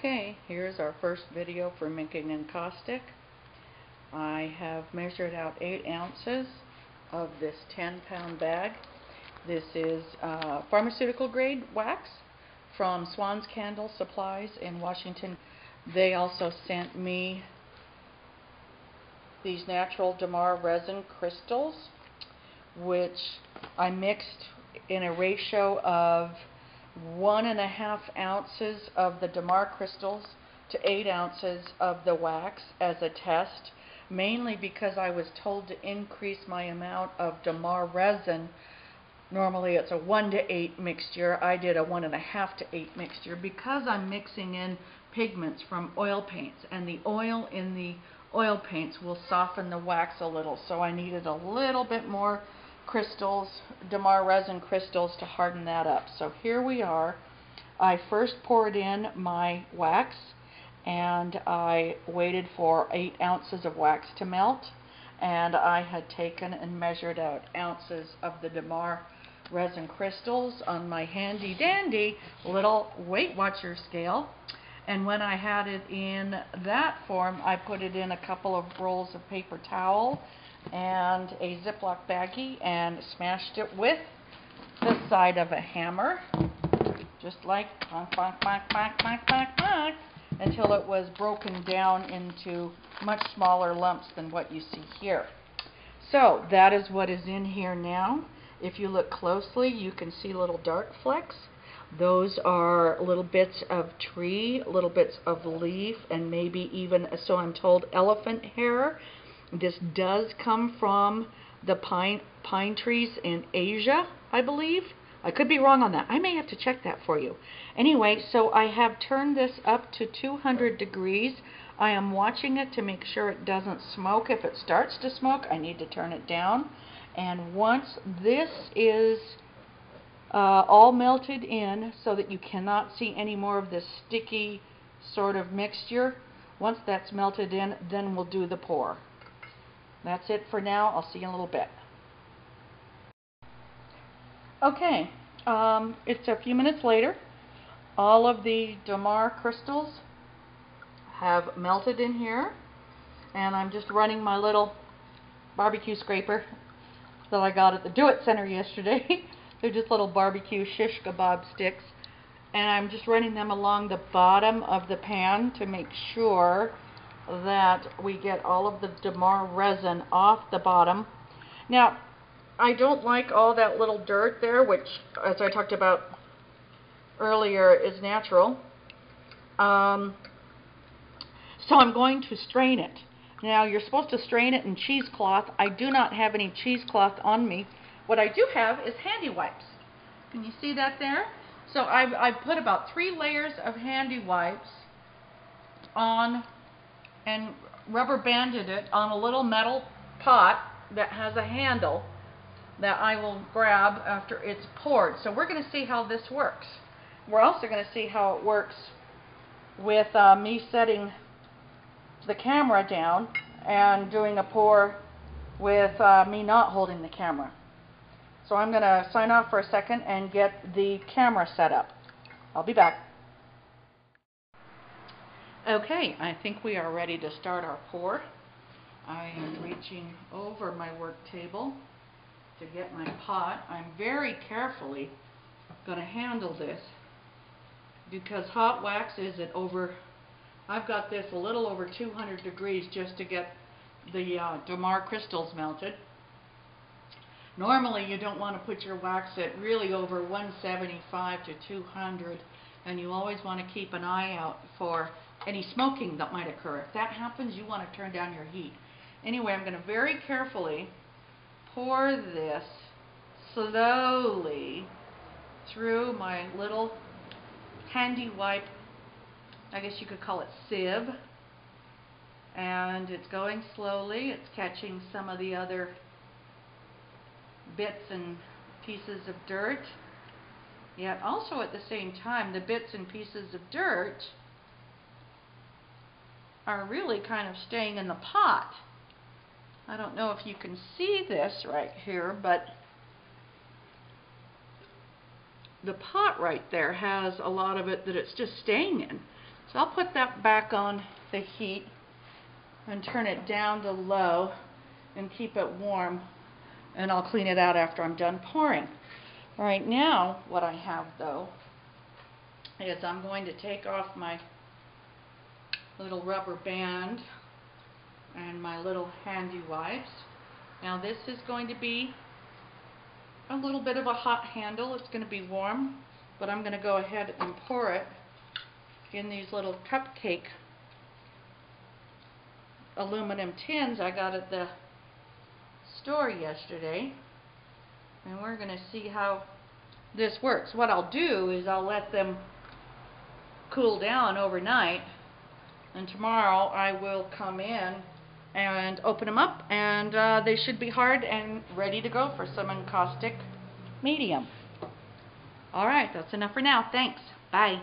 Okay, here's our first video for making encaustic. I have measured out 8 ounces of this 10-pound bag. This is pharmaceutical grade wax from Swan's Candle Supplies in Washington. They also sent me these natural Damar resin crystals, which I mixed in a ratio of 1.5 ounces of the Damar crystals to 8 ounces of the wax as a test, mainly because I was told to increase my amount of Damar resin. Normally it's a 1 to 8 mixture. I did a 1.5 to 8 mixture because I'm mixing in pigments from oil paints, and the oil in the oil paints will soften the wax a little, so I needed a little bit more crystals, Damar resin crystals, to harden that up. So here we are. I first poured in my wax and I waited for 8 ounces of wax to melt, and I had taken and measured out ounces of the Damar resin crystals on my handy dandy little Weight Watcher scale. And when I had it in that form, I put it in a couple of rolls of paper towel and a Ziploc baggie and smashed it with the side of a hammer, just like bonk, bonk, bonk, bonk, bonk, bonk, bonk, until it was broken down into much smaller lumps than what you see here. So that is what is in here now. If you look closely, you can see little dark flecks. Those are little bits of tree, little bits of leaf, and maybe even, so I'm told, elephant hair. This does come from the pine trees in Asia, I believe. I could be wrong on that. I may have to check that for you. Anyway, so I have turned this up to 200 degrees. I am watching it to make sure it doesn't smoke. If it starts to smoke, I need to turn it down. And once this is all melted in so that you cannot see any more of this sticky sort of mixture, once that's melted in, then we'll do the pour. That's it for now. I'll see you in a little bit. Okay, it's a few minutes later. All of the Damar crystals have melted in here, and I'm just running my little barbecue scraper that I got at the Do It Center yesterday. They're just little barbecue shish kebab sticks, and I'm just running them along the bottom of the pan to make sure that we get all of the Damar resin off the bottom. Now, I don't like all that little dirt there, which, as I talked about earlier, is natural. So I'm going to strain it. Now, you're supposed to strain it in cheesecloth. I do not have any cheesecloth on me. What I do have is handy wipes. Can you see that there? So I've put about 3 layers of handy wipes on and rubber banded it on a little metal pot that has a handle that I will grab after it's poured. So we're going to see how this works. We're also going to see how it works with me setting the camera down and doing a pour with me not holding the camera. So I'm going to sign off for a second and get the camera set up. I'll be back. Okay, I think we are ready to start our pour. I am reaching over my work table to get my pot. I'm very carefully going to handle this because hot wax is at over, I've got this a little over 200 degrees just to get the Damar crystals melted. Normally you don't want to put your wax at really over 175 to 200, and you always want to keep an eye out for any smoking that might occur. If that happens, you want to turn down your heat. Anyway, I'm going to very carefully pour this slowly through my little handy wipe, I guess you could call it sieve, and it's going slowly. It's catching some of the other bits and pieces of dirt, yet also at the same time the bits and pieces of dirt are really kind of staying in the pot. I don't know if you can see this right here, but the pot right there has a lot of it that it's just staying in. So I'll put that back on the heat and turn it down to low and keep it warm, and I'll clean it out after I'm done pouring. All right, now what I have though is I'm going to take off my little rubber band and my little handy wipes. Now this is going to be a little bit of a hot handle. It's going to be warm, but I'm going to go ahead and pour it in these little cupcake aluminum tins I got at the store yesterday, and we're going to see how this works. What I'll do is I'll let them cool down overnight, and tomorrow I will come in and open them up, and they should be hard and ready to go for some encaustic medium. Alright, that's enough for now. Thanks. Bye.